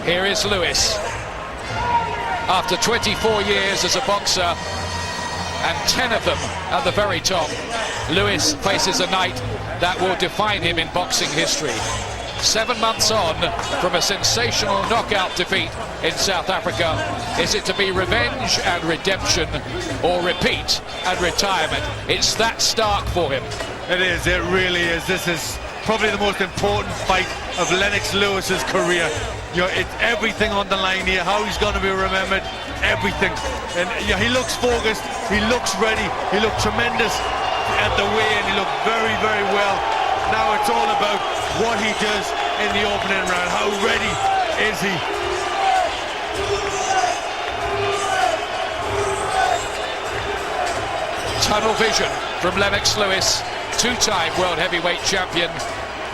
Here is Lewis. After 24 years as a boxer, and 10 of them at the very top, Lewis faces a night that will define him in boxing history. 7 months on from a sensational knockout defeat in South Africa. Is it to be revenge and redemption, or repeat and retirement? It's that stark for him. It is, it really is. This is probably the most important fight of Lennox Lewis's career. You know, it's everything on the line here, how he's going to be remembered, everything. And you know, he looks focused, he looks ready, he looked tremendous at the weigh-in, he looked very, very well. Now it's all about what he does in the opening round. How ready is he? Tunnel vision from Lennox Lewis, two-time world heavyweight champion.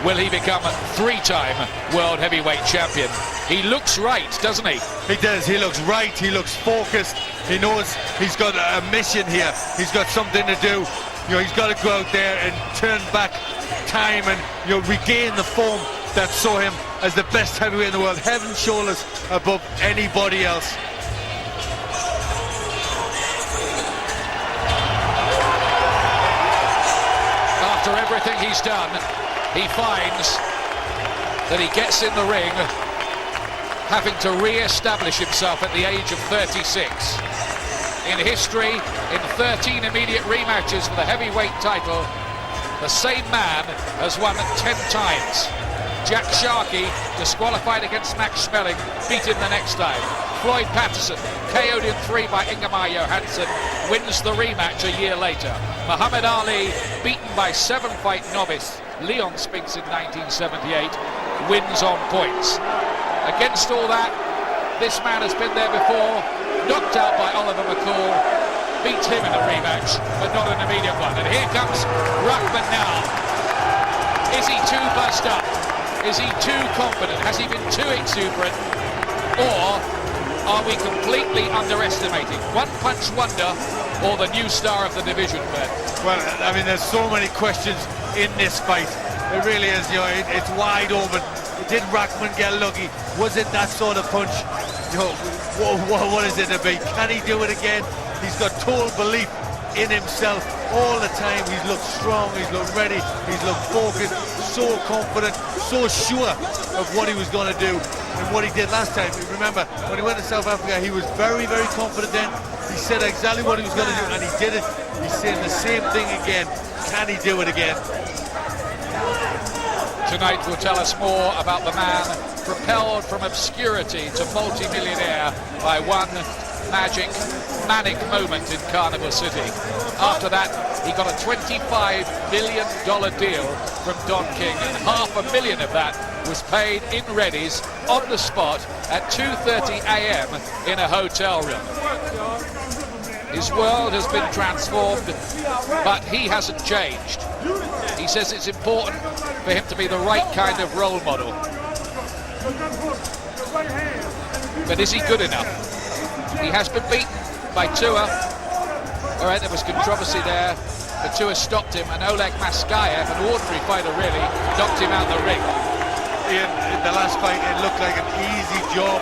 Will he become a three-time world heavyweight champion? He looks right, doesn't he? He does. He looks right. He looks focused. He knows he's got a mission here. He's got something to do. You know, he's got to go out there and turn back time and, you know, regain the form that saw him as the best heavyweight in the world, head and shoulders above anybody else. After everything he's done, he finds that he gets in the ring having to re-establish himself at the age of 36. In history, in 13 immediate rematches for the heavyweight title, the same man has won 10 times. Jack Sharkey, disqualified against Max Schmeling, beat him the next time. Floyd Patterson, KO'd in 3 by Ingemar Johansson, wins the rematch a year later. Muhammad Ali, beaten by 7-fight novice Leon Spinks in 1978, wins on points. Against all that, this man has been there before, knocked out by Oliver McCall, beats him in a rematch, but not an immediate one. And here comes Rahman now. Is he too buzzed up? Is he too confident? Has he been too exuberant? Or are we completely underestimating One Punch Wonder or the new star of the division, Ben? Well, I mean, there's so many questions in this fight. It really is, you know, it's wide open. Did Rahman get lucky? Was it that sort of punch? You know, what is it to be? Can he do it again? He's got total belief in himself all the time. He's looked strong, he's looked ready, he's looked focused, so confident, so sure of what he was going to do and what he did last time. Remember, when he went to South Africa, he was very, very confident then. He said exactly what he was going to do, and he did it. He's saying the same thing again. Can he do it again? Tonight will tell us more about the man propelled from obscurity to multi-millionaire by one magic, manic moment in Carnival City. After that, he got a $25 million deal from Don King, and $500,000 of that was paid in readies on the spot at 2:30 a.m. in a hotel room. His world has been transformed, but he hasn't changed. He says it's important for him to be the right kind of role model. But is he good enough? He has been beaten by Tua. All right, there was controversy there, but Tua stopped him, and Oleg Maskayev, an ordinary fighter really, knocked him out the ring. In the last fight, it looked like an easy job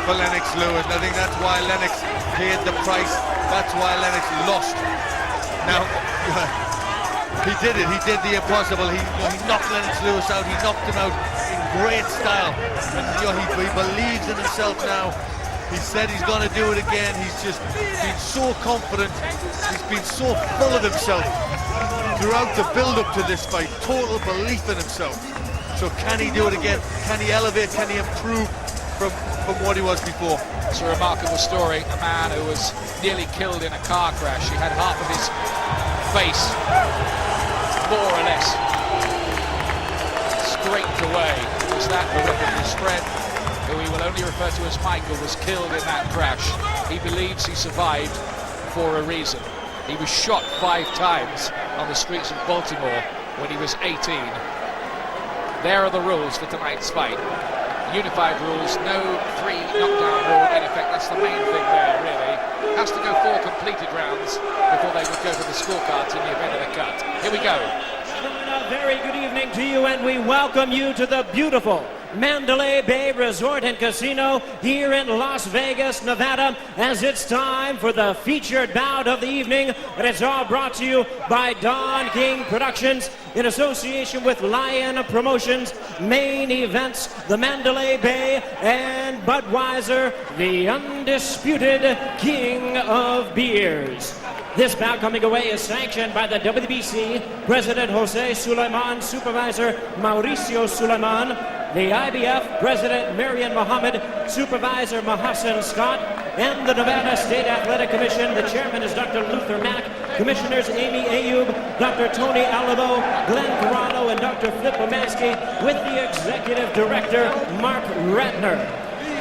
for Lennox Lewis, and I think that's why Lennox paid the price. That's why Lennox lost. Now, he did it. He did the impossible. He knocked Lennox Lewis out. He knocked him out in great style. And he believes in himself now. He said he's going to do it again. He's just been so confident. He's been so full of himself throughout the build-up to this fight. Total belief in himself. So can he do it again? Can he elevate? Can he improve from what he was before? It's a remarkable story. A man who was nearly killed in a car crash. He had half of his face, more or less, scraped away. It was that his friend, who he will only refer to as Michael, was killed in that crash. He believes he survived for a reason. He was shot 5 times on the streets of Baltimore when he was 18. There are the rules for tonight's fight. Unified rules, no 3 knockdown rule in effect. That's the main thing there, really. Has to go 4 completed rounds before they would go to the scorecards in the event of a cut. Here we go. A very good evening to you, and we welcome you to the beautiful Mandalay Bay Resort and Casino here in Las Vegas, Nevada, as it's time for the featured bout of the evening. And it's all brought to you by Don King Productions in association with Lion Promotions. Main events, the Mandalay Bay and Budweiser, the undisputed king of beers. This bout coming away is sanctioned by the WBC, President Jose Sulaiman, Supervisor Mauricio Sulaiman, the IBF, President Marian Mohammed, Supervisor Mahasan Scott, and the Nevada State Athletic Commission. The chairman is Dr. Luther Mack, Commissioners Amy Ayub, Dr. Tony Alamo, Glenn Carano, and Dr. Flip Omansky, with the Executive Director, Mark Ratner.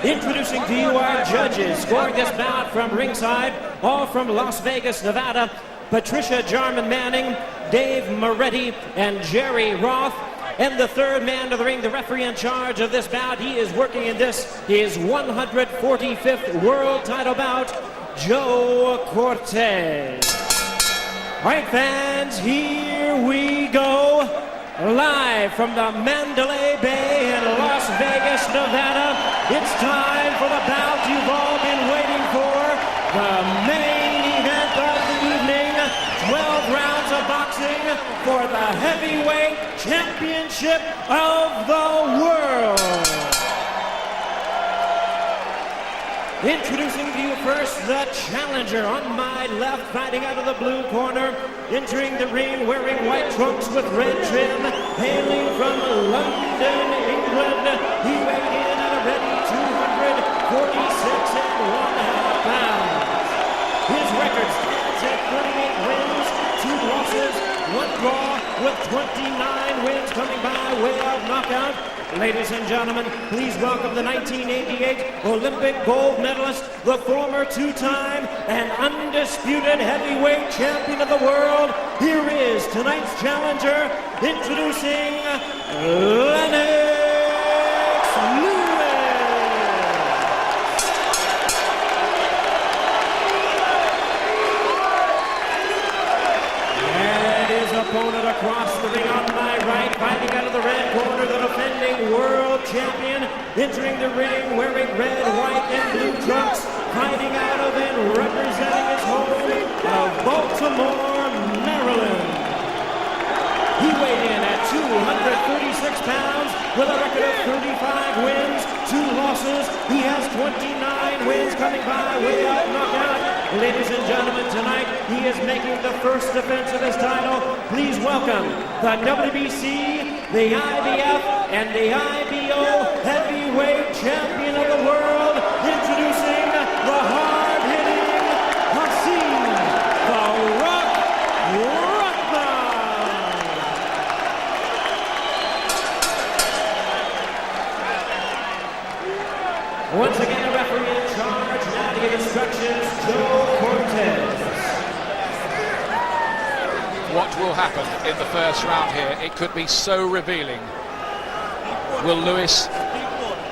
Introducing to you our judges, scoring this bout from ringside, all from Las Vegas, Nevada, Patricia Jarman Manning, Dave Moretti, and Jerry Roth. And the third man to the ring, the referee in charge of this bout, he is working in his 145th world title bout, Joe Cortez. All right, fans, here we go. Live from the Mandalay Bay in Las Vegas, Nevada, it's time for the bout you've all been waiting for. The main event of the evening, 12 rounds of boxing for the heavyweight championship of the world. Introducing to you first the challenger on my left, fighting out of the blue corner, entering the ring wearing white trunks with red trim, hailing from London, England. He weighed in at a ready 246.5 pounds. His record stands at 38 wins, 2 losses, 1 draw, with 29 wins coming by way of knockout. Ladies and gentlemen, please welcome the 1988 Olympic gold medalist, the former 2-time and undisputed heavyweight champion of the world. Here is tonight's challenger, introducing Lennox Lewis. And his opponent across the ring on my right, fighting out of the red corner, the defending world champion, entering the ring wearing red, white, and blue trunks, fighting out of and representing his home of Baltimore, Maryland. He weighed in at 236 pounds with a record of 35 wins, 2 losses. He has 29 wins coming by way of knockout. Ladies and gentlemen, tonight he is making the first defense of his title. Please welcome the WBC, the IBF, and the IBO heavyweight champion of the world, introducing the hard-hitting Hasim Rahman. Once again, a referee in charge, now to give instructions, Joe Cortez. What will happen in the first round here? It could be so revealing. Will Lewis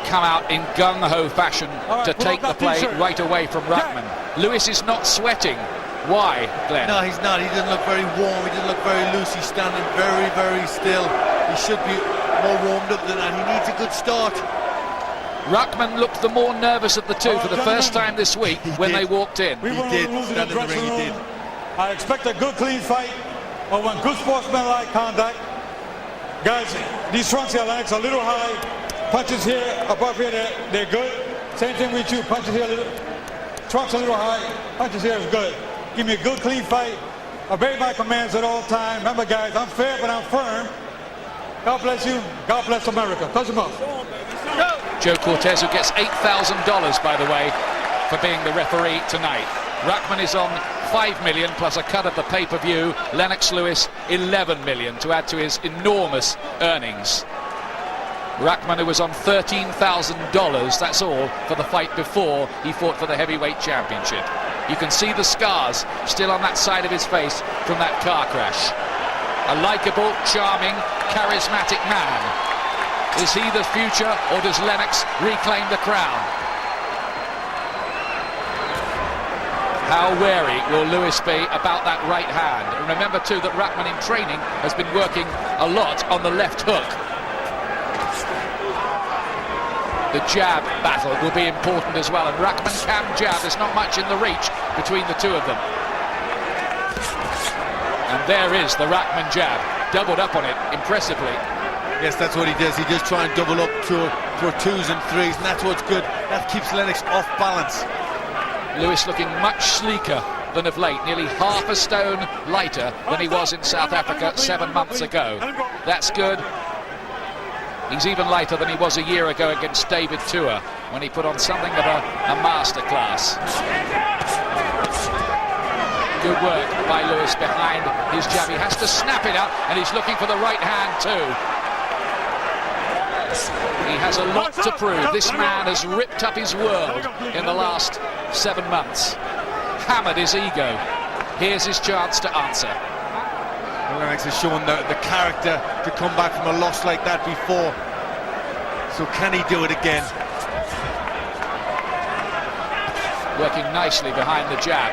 come out in gung-ho fashion to take the play right away from Rahman? Lewis is not sweating. Why, Glenn? No, he's not. He doesn't look very warm. He doesn't look very loose. He's standing very, very still. He should be more warmed up than that. He needs a good start. Rahman looked the more nervous of the two for the first time this week when they walked in. He did. Stand in the ring, he did. I expect a good, clean fight. I want good sportsmanlike contact. Guys, these trunks here, Lennox, a little high. Punches here, above here, they're good. Same thing with you. Punches here, trunks a little high. Punches here is good. Give me a good, clean fight. Obey my commands at all times. Remember, guys, I'm fair, but I'm firm. God bless you. God bless America. Touch him up. Joe Cortez, who gets $8,000, by the way, for being the referee tonight. Rahman is on $5 million plus a cut of the pay-per-view. Lennox Lewis, $11 million to add to his enormous earnings. Rahman, who was on $13,000, that's all, for the fight before he fought for the heavyweight championship. You can see the scars still on that side of his face from that car crash. A likeable, charming, charismatic man. Is he the future, or does Lennox reclaim the crown? How wary will Lewis be about that right hand? And remember too that Rahman in training has been working a lot on the left hook. the jab battle will be important as well, and Rahman can jab. There's not much in the reach between the two of them. And there is the Rahman jab, doubled up on it impressively. Yes, that's what he does. He does try and double up for twos and threes, and that's what's good. That keeps Lennox off balance. Lewis looking much sleeker than of late, nearly half a stone lighter than he was in South Africa 7 months ago. That's good. He's even lighter than he was a year ago against David Tua, when he put on something of a masterclass. Good work by Lewis behind his jab. He has to snap it up, and he's looking for the right hand too. He has a lot to prove. This man has ripped up his world in the last 7 months. Hammered his ego. Here's his chance to answer. Lennox has shown the character to come back from a loss like that before. So can he do it again? Working nicely behind the jab.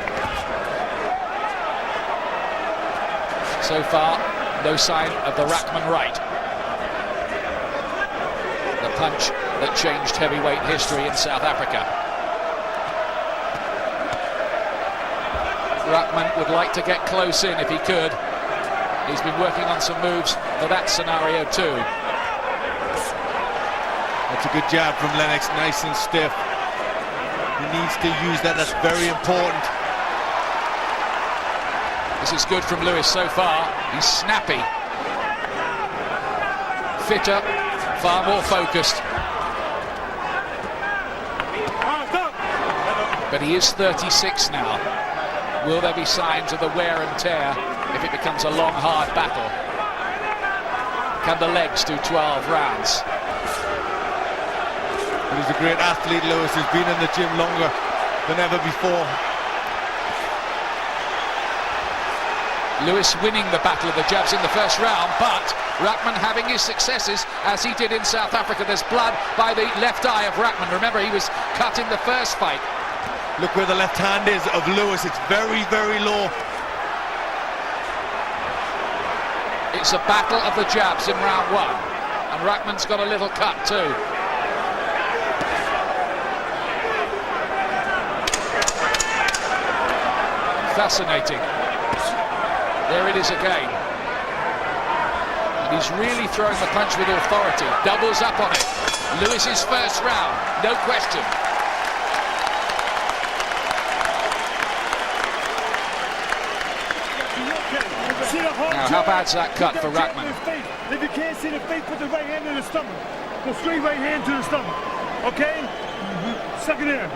So far, no sign of the Rahman right. The punch that changed heavyweight history in South Africa. Rahman would like to get close in if he could. He's been working on some moves for that scenario too. That's a good jab from Lennox, nice and stiff. He needs to use that, that's very important. This is good from Lewis so far. He's snappy. Fitter, far more focused. But he is 36 now. Will there be signs of the wear and tear if it becomes a long, hard battle? Can the legs do 12 rounds? He's a great athlete, Lewis. He's been in the gym longer than ever before. Lewis winning the battle of the jabs in the first round, but Rahman having his successes as he did in South Africa. There's blood by the left eye of Rahman. Remember, he was cut in the first fight. Look where the left hand is of Lewis. It's very, very low. It's a battle of the jabs in round one, and Rahman's got a little cut too. Fascinating. There it is again. And he's really throwing the punch with authority. Doubles up on it. Lewis's first round, no question. Now, how bad's that cut for Rahman? If you can't see the face, put the right hand in the stomach. The straight right hand to the stomach. Okay? Suck it in.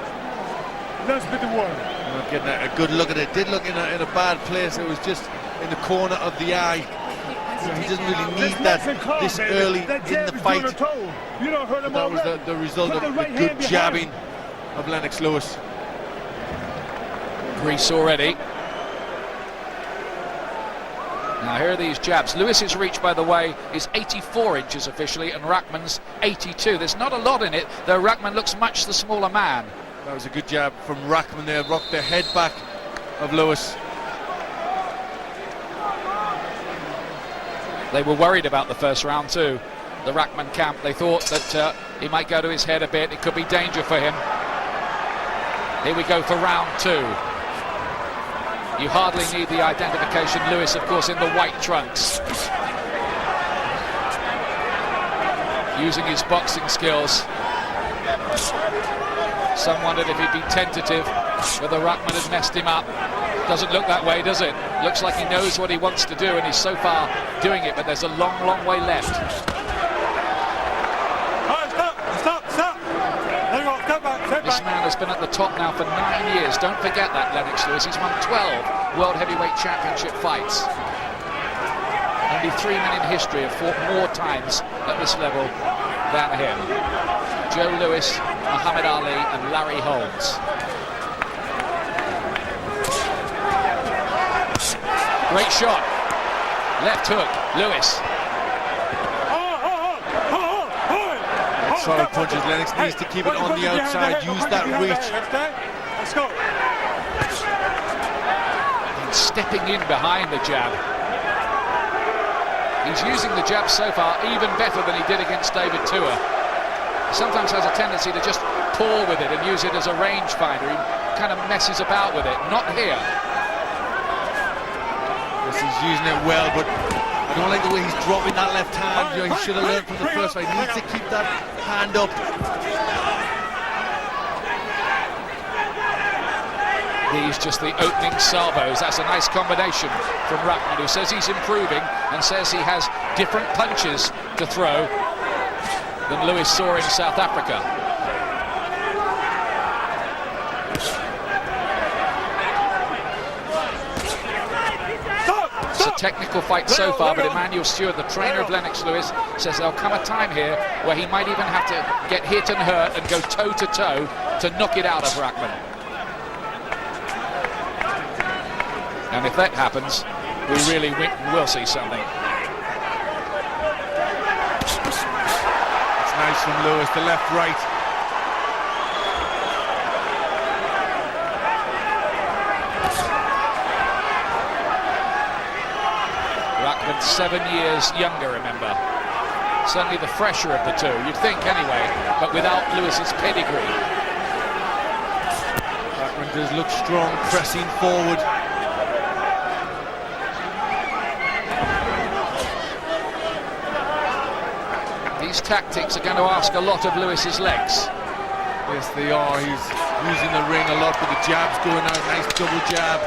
Let's spit the water. Not getting a good look at it. Did look in a bad place. It was just in the corner of the eye. He doesn't really need that this early in the fight. You don't hurt him. That was the result of the good jabbing of Lennox Lewis. Grease already. Now here are these jabs. Lewis's reach, by the way, is 84 inches officially, and Rahman's 82. There's not a lot in it, though Rahman looks much the smaller man. That was a good jab from Rahman there. Rocked the head back of Lewis. They were worried about the first round too. The Rahman camp, they thought that he might go to his head a bit. It could be danger for him. Here we go for round two. You hardly need the identification. Lewis, of course, in the white trunks. Using his boxing skills. Some wondered if he'd be tentative, whether Rahman had messed him up. Doesn't look that way, does it? Looks like he knows what he wants to do, and he's so far doing it, but there's a long, long way left. This man has been at the top now for 9 years. Don't forget that, Lennox Lewis. He's won 12 World Heavyweight Championship fights. Only 3 men in history have fought more times at this level than him. Joe Lewis, Muhammad Ali and Larry Holmes. Great shot. Left hook, Lewis. Solid punches. Lennox needs to keep it on the outside, use that reach. Let's go. And stepping in behind the jab. He's using the jab so far even better than he did against David Tua. sometimes has a tendency to just pull with it and use it as a rangefinder. He kind of messes about with it. Not here. Yes, he's using it well, but I don't like the way he's dropping that left hand. You know, he should have learned from the first fight. He needs to keep that hand up. These just the opening salvos. That's a nice combination from Rahman, who says he's improving and says he has different punches to throw than Lewis saw in South Africa. It's a technical fight so far, but Emmanuel Stewart, the trainer of Lennox Lewis, says there'll come a time here where he might even have to get hit and hurt and go toe-to-toe to knock it out of Rahman. And if that happens, we really will see something. It's nice from Lewis, the left-right. Rahman 7 years younger, remember. Certainly the fresher of the two, you'd think anyway, but without Lewis's pedigree. Rahman does look strong, pressing forward. These tactics are going to ask a lot of Lewis's legs. Yes, they are. He's using the ring a lot with the jabs going out. Nice double jab.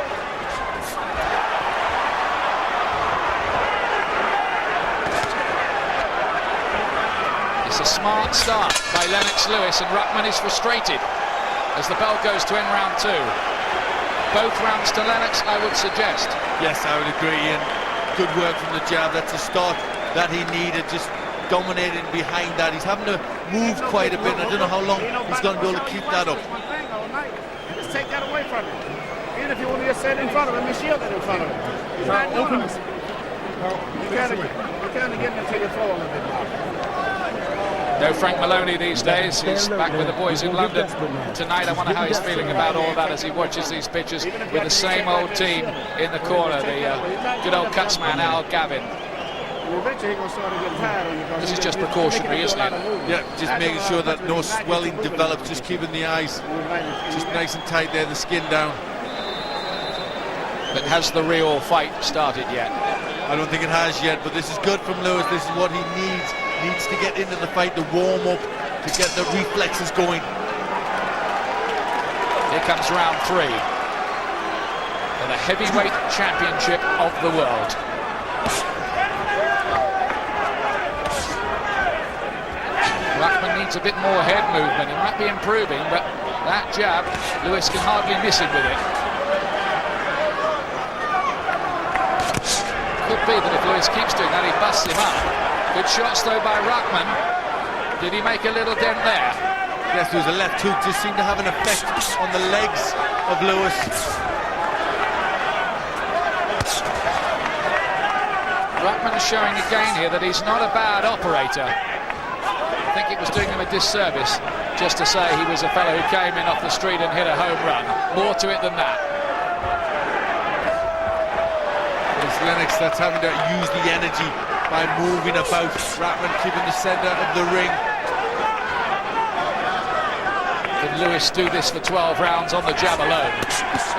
It's a smart start by Lennox Lewis, and Rahman is frustrated as the bell goes to end round 2. Both rounds to Lennox, I would suggest. Yes, I would agree. And good work from the jab. That's a start that he needed. Just dominating behind that. He's having to move quite a bit. I don't know how long he's going to be able to keep that up. Just take that away from him. Even if you want to just sit in front of him and shield it in front of him. He's not doing it. You can't get him until you throw a little bit more. No Frank Maloney these days. He's back with the boys in London tonight. I wonder how he's feeling about all that as he watches these pitches with the same old team in the corner. The good old Cutsman, Al Gavin. This is just precautionary, isn't it? Yeah, just making sure that no swelling develops, just keeping the eyes just nice and tight there, the skin down. But has the real fight started yet? I don't think it has yet, but this is good from Lewis. This is what he needs. Needs to get into the fight, to warm up, to get the reflexes going. Here comes round 3 for the heavyweight championship of the world. Rahman needs a bit more head movement. He might be improving, but that jab, Lewis can hardly miss him with it. Could be that if Lewis keeps doing that, he busts him up. Good shots though by Rahman. Did he make a little dent there? Yes, there was a left hook, just seemed to have an effect on the legs of Lewis. Rahman is showing again here that he's not a bad operator. I think it was doing him a disservice just to say he was a fellow who came in off the street and hit a home run. More to it than that. It's Lennox that's having to use the energy by moving about. Rahman keeping the centre of the ring. Can Lewis do this for 12 rounds on the jab alone?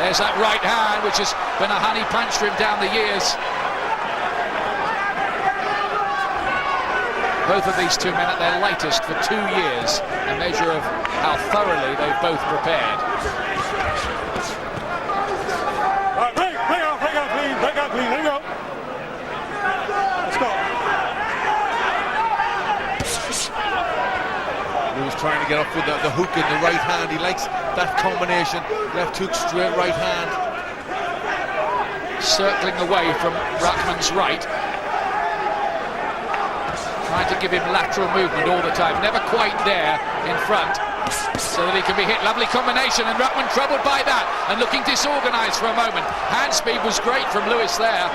There's that right hand, which has been a honey punch for him down the years. Both of these two men at their lightest for 2 years, a measure of how thoroughly they've both prepared. Break out clean, there you go. Let's go. Lewis trying to get up with the hook in the right hand. He likes that combination. Left hook, straight right hand. Circling away from Rahman's right. Trying to give him lateral movement all the time. Never quite there in front so that he can be hit. Lovely combination, and Rahman troubled by that and looking disorganised for a moment. Hand speed was great from Lewis there.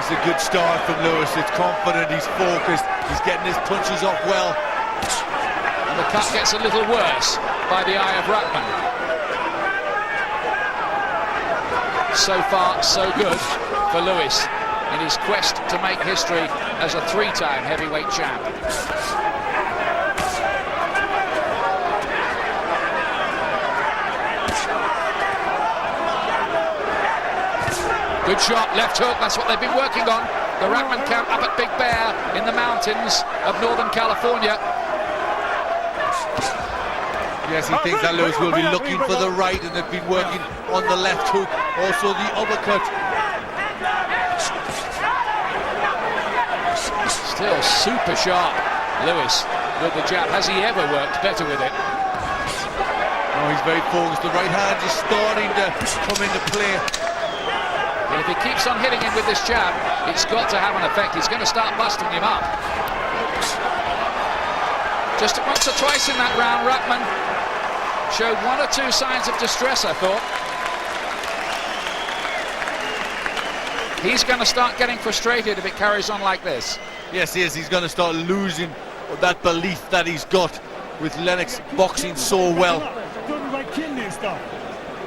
It's a good start from Lewis. It's confident, he's focused, he's getting his punches off well. And the cut gets a little worse by the eye of Rahman. So far, so good for Lewis in his quest to make history as a 3-time heavyweight champ. Good shot, left hook, that's what they've been working on. The Rahman camp up at Big Bear in the mountains of Northern California. Yes, he thinks that Lewis will be looking for the right, and they've been working on the left hook, also the uppercut. Still super sharp, Lewis, with the jab. Has he ever worked better with it? Oh, he's very focused. The right hand is starting to come into play. But if he keeps on hitting him with this jab, it's got to have an effect. He's going to start busting him up. Just once or twice in that round, Rahman showed one or two signs of distress, I thought. He's going to start getting frustrated if it carries on like this. Yes, he is. He's going to start losing that belief that he's got with Lennox boxing so well. Doing like kidney and stuff.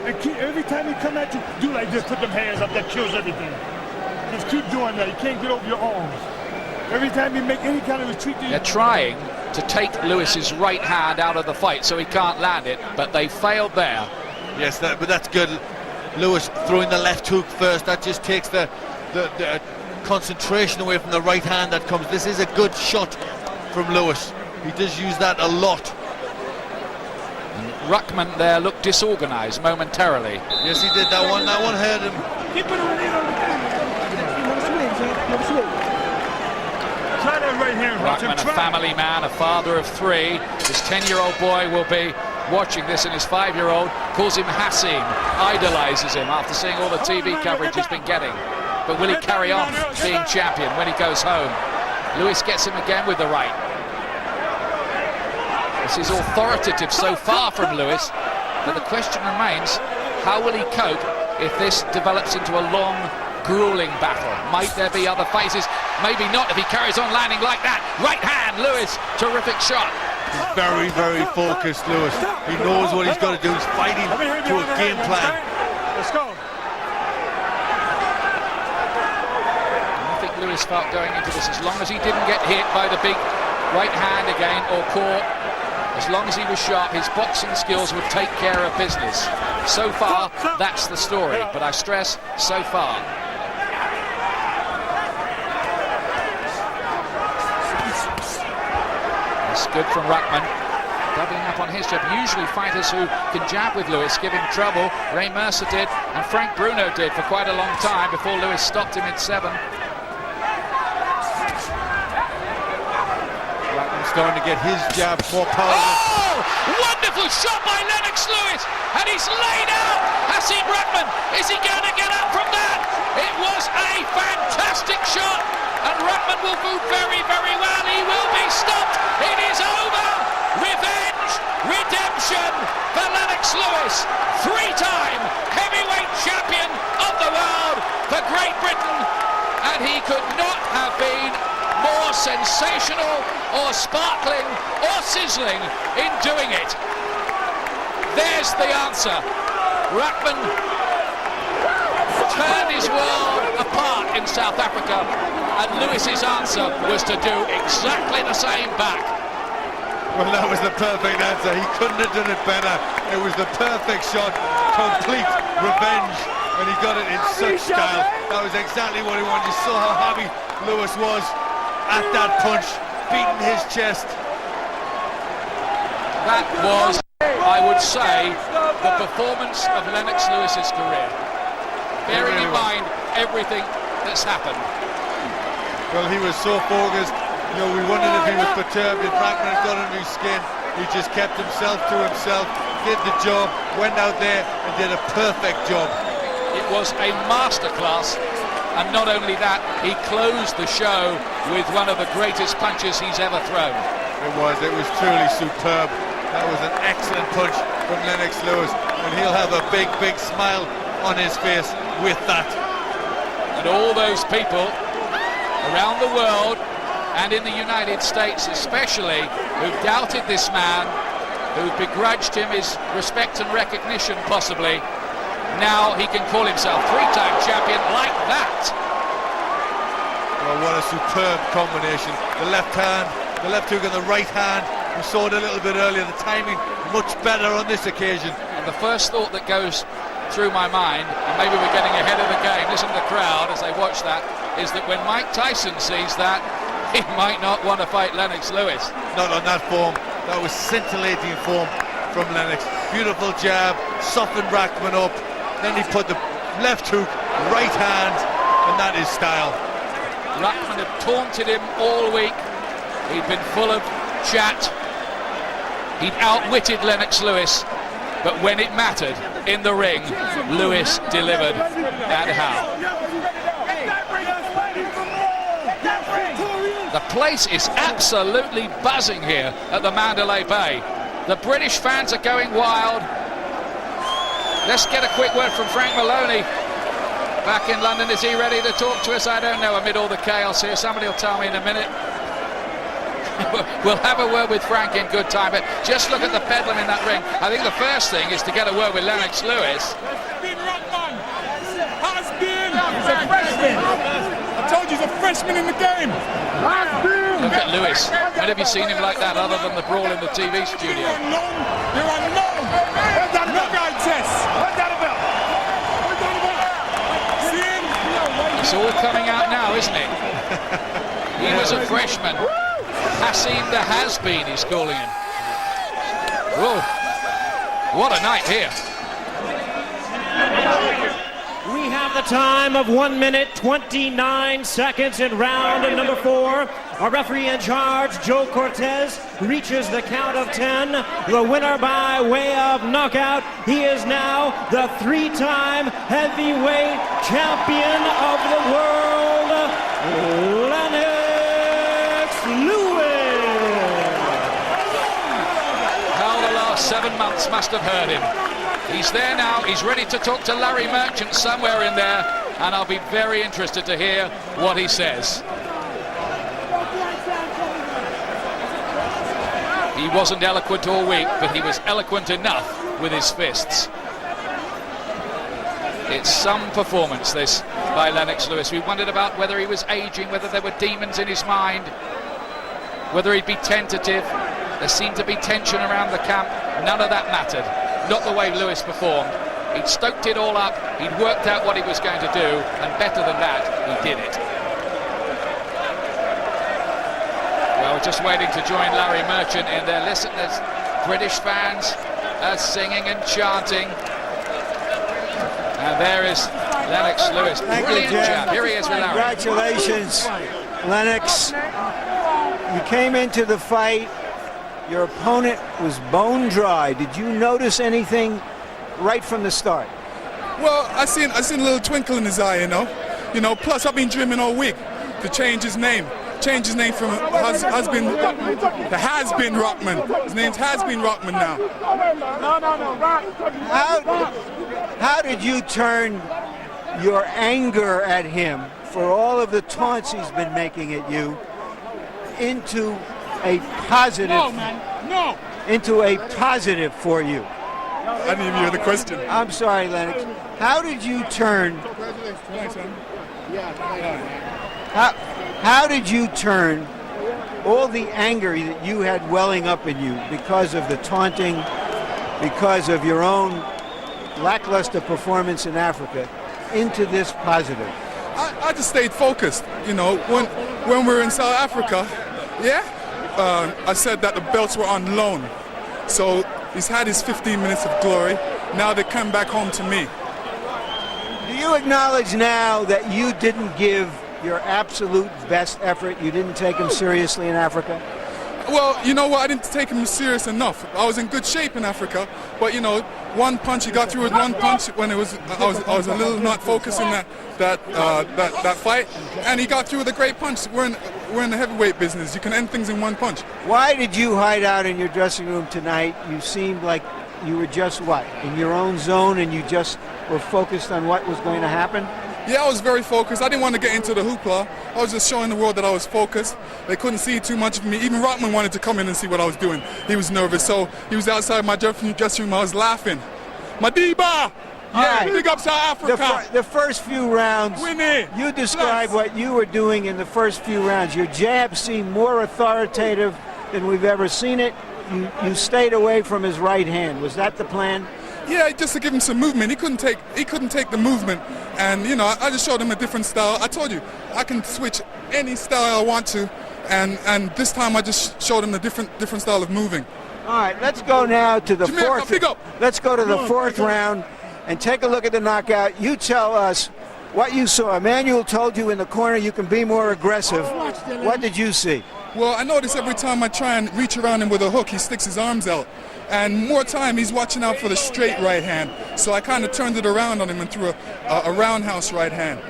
And every time he come at you, do like this, put them hands up, that kills everything. Just keep doing that. You can't get over your arms. Every time you make any kind of retreat, they're trying to take Lewis's right hand out of the fight so he can't land it, but they failed there. Yes, but that's good. Lewis throwing the left hook first, that just takes the concentration away from the right hand that comes. This is a good shot from Lewis. He does use that a lot. Rahman there looked disorganized momentarily. Yes, he did. That one hurt him. Try that right hand, Rahman, a family man, a father of three. His 10-year-old boy will be watching this, and his 5-year-old calls him Hasim, idolizes him after seeing all the TV coverage he's been getting. But will he carry on being champion when he goes home? Lewis gets him again with the right. This is authoritative so far from Lewis, but the question remains, how will he cope if this develops into a long, grueling battle? Might there be other phases? Maybe not if he carries on landing like that. Right hand, Lewis, terrific shot. He's very, very focused, Lewis. He knows what he's got to do. He's fighting to a game plan. Let's go. I think Lewis felt going into this, as long as he didn't get hit by the big right hand again or caught, as long as he was sharp, his boxing skills would take care of business. So far, that's the story, but I stress, so far. That's good from Rahman, doubling up on his jab. Usually fighters who can jab with Lewis give him trouble. Ray Mercer did, and Frank Bruno did for quite a long time before Lewis stopped him in 7. Starting to get his jab more powerful. Oh! Wonderful shot by Lennox Lewis, and he's laid out Hasim Rahman. Is he going to get up from that? It was a fantastic shot, and Rahman will do very, very well. He will be stopped. It is over. Revenge, redemption for Lennox Lewis, 3-time heavyweight champion of the world for Great Britain, and he could not have been more sensational or sparkling or sizzling in doing it. There's the answer. Rahman turned his world apart in South Africa, and Lewis's answer was to do exactly the same back. Well, that was the perfect answer. He couldn't have done it better. It was the perfect shot, complete revenge, and he got it in such style. That was exactly what he wanted. You saw how happy Lewis was at that punch, beating his chest. That was, I would say, the performance of Lennox Lewis's career, bearing in mind everything that's happened. Well, he was so focused. You know, we wondered if he was perturbed, if Rahman had got under his skin. He just kept himself to himself, did the job, went out there and did a perfect job. It was a masterclass. And not only that, he closed the show with one of the greatest punches he's ever thrown. It was truly superb. That was an excellent punch from Lennox Lewis, and he'll have a big, big smile on his face with that. And all those people around the world, and in the United States especially, who've doubted this man, who've begrudged him his respect and recognition possibly, now he can call himself 3-time champion like that. Well, what a superb combination. The left hand, the left hook and the right hand. We saw it a little bit earlier. The timing much better on this occasion. And the first thought that goes through my mind, and maybe we're getting ahead of the game, listen to the crowd as they watch that, is that when Mike Tyson sees that, he might not want to fight Lennox Lewis. Not on that form. That was scintillating form from Lennox. Beautiful jab, softened Rahman up, then he put the left hook, right hand, and that is style. Rahman had taunted him all week. He'd been full of chat. He'd outwitted Lennox Lewis, but when it mattered in the ring, Lewis delivered. And how? The place is absolutely buzzing here at the Mandalay Bay. The British fans are going wild. Let's get a quick word from Frank Maloney back in London. Is he ready to talk to us? I don't know, amid all the chaos here. Somebody will tell me in a minute. We'll have a word with Frank in good time, but just look at the bedlam in that ring. I think the first thing is to get a word with Lennox Lewis. He's a freshman. I told you he's a freshman in the game. Look at Lewis. When have you seen him like that other than the brawl in the TV studio? You're unknown. No guy test. See him? It's all coming out now, isn't it? He was a freshman. Hasim the has-been, he's calling him. Whoa. What a night here. We have the time of 1 minute 29 seconds in round number 4. Our referee in charge, Joe Cortez, reaches the count of 10. The winner by way of knockout. He is now the 3-time heavyweight champion of the world, Lennox Lewis. How the last 7 months must have hurt him. He's there now, he's ready to talk to Larry Merchant somewhere in there, and I'll be very interested to hear what he says. He wasn't eloquent all week, but he was eloquent enough with his fists. It's some performance, this, by Lennox Lewis. We wondered about whether he was aging, whether there were demons in his mind, whether he'd be tentative. There seemed to be tension around the camp. None of that mattered. Not the way Lewis performed. He'd stoked it all up, he'd worked out what he was going to do, and better than that, he did it. Well, we're just waiting to join Larry Merchant in there. Listen, there's British fans singing and chanting. And there is Lennox Lewis. Brilliant jab. Here he is with Larry. Congratulations, Lennox. You came into the fight. Your opponent was bone dry. Did you notice anything right from the start? Well, I seen a little twinkle in his eye, you know. Plus, I've been dreaming all week to change his name. Change his name from has-been Rahman. His name's Has-been Rahman now. How did you turn your anger at him for all of the taunts he's been making at you into a positive? No, man. No. Into a positive for you? I didn't even hear the question. I'm sorry, Lennox. How did you turn? How did you turn all the anger that you had welling up in you because of the taunting, because of your own lackluster performance in Africa, into this positive? I just stayed focused. You know, when we were in South Africa, I said that the belts were on loan. So he's had his 15 minutes of glory. Now they come back home to me. Do you acknowledge now that you didn't give your absolute best effort? You didn't take him seriously in Africa? Well, you know what? I didn't take him serious enough. I was in good shape in Africa, but you know, one punch, he got through with one punch when I was a little not focusing that fight, and he got through with a great punch. We're in the heavyweight business. You can end things in one punch. Why did you hide out in your dressing room tonight? You seemed like you were just in your own zone, and you just were focused on what was going to happen? Yeah, I was very focused. I didn't want to get into the hoopla. I was just showing the world that I was focused. They couldn't see too much of me. Even Rahman wanted to come in and see what I was doing. He was nervous, so he was outside my dressing room. I was laughing. Madiba! Yeah, big up South Africa. The first few rounds, Winnie, you describe what you were doing in the first few rounds. Your jab seemed more authoritative than we've ever seen it. You stayed away from his right hand. Was that the plan? Yeah, just to give him some movement. He couldn't take the movement, and you know, I just showed him a different style. I told you, I can switch any style I want to, and this time I just showed him a different style of moving. All right, let's go now to the Jamaica, fourth. big up. Let's go to the fourth round and take a look at the knockout. You tell us what you saw. Emmanuel told you in the corner you can be more aggressive. What did you see? Well, I notice every time I try and reach around him with a hook, he sticks his arms out. And more time, he's watching out for the straight right hand. So I kind of turned it around on him and threw a roundhouse right hand.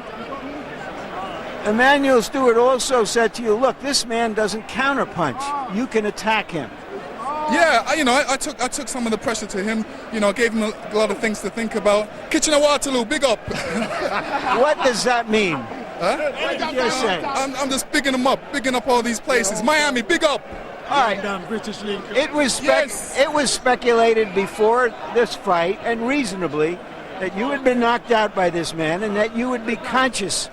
Emmanuel Stewart also said to you, look, this man doesn't counterpunch. You can attack him. Yeah, I took some of the pressure to him. You know, gave him a lot of things to think about. Kitchener-Waterloo, big up. What does that mean? Huh? What did you say? I'm just bigging him up, bigging up all these places. Miami, big up. All right. It was speculated before this fight, and reasonably, that you had been knocked out by this man and that you would be conscious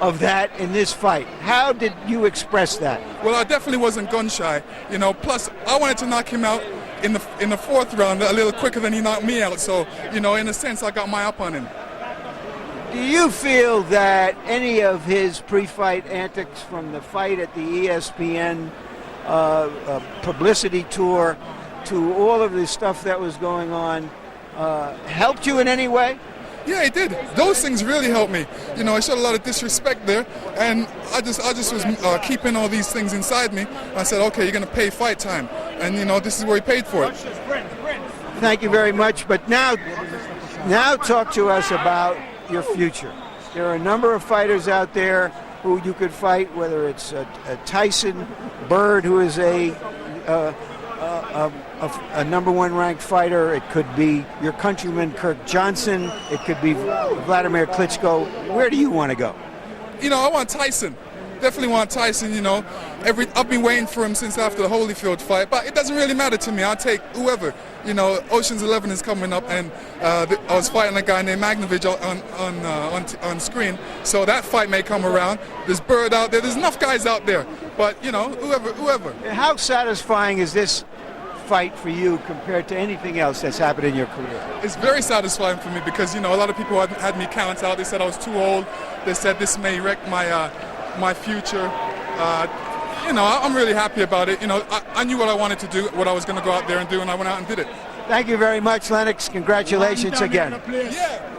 of that in this fight. How did you express that? Well, I definitely wasn't gun shy. You know, plus I wanted to knock him out in the fourth round a little quicker than he knocked me out. So, you know, in a sense, I got my up on him. Do you feel that any of his pre-fight antics from the fight at the ESPN publicity tour to all of the stuff that was going on helped you in any way? Yeah, it did. Those things really helped me. You know, I showed a lot of disrespect there, and I just was keeping all these things inside me. I said, okay, you're going to pay fight time, and you know, this is where he paid for it. Thank you very much. But now talk to us about your future. There are a number of fighters out there who you could fight, whether it's Tyson, Bird, who is a number one ranked fighter. It could be your countryman Kirk Johnson. It could be Vladimir Klitschko. Where do you want to go? You know, I want Tyson. Definitely want Tyson. You know, I've been waiting for him since after the Holyfield fight, but it doesn't really matter to me. I'll take whoever. You know, Ocean's 11 is coming up, and I was fighting a guy named Magnovich on screen, so that fight may come around. There's Bird out there. There's enough guys out there, but you know, whoever. How satisfying is this fight for you compared to anything else that's happened in your career? It's very satisfying for me because, you know, a lot of people had me count out. They said I was too old. They said this may wreck my future. You know, I'm really happy about it. You know, I knew what I wanted to do, what I was going to go out there and do, and I went out and did it. Thank you very much, Lennox. Congratulations again. Yeah.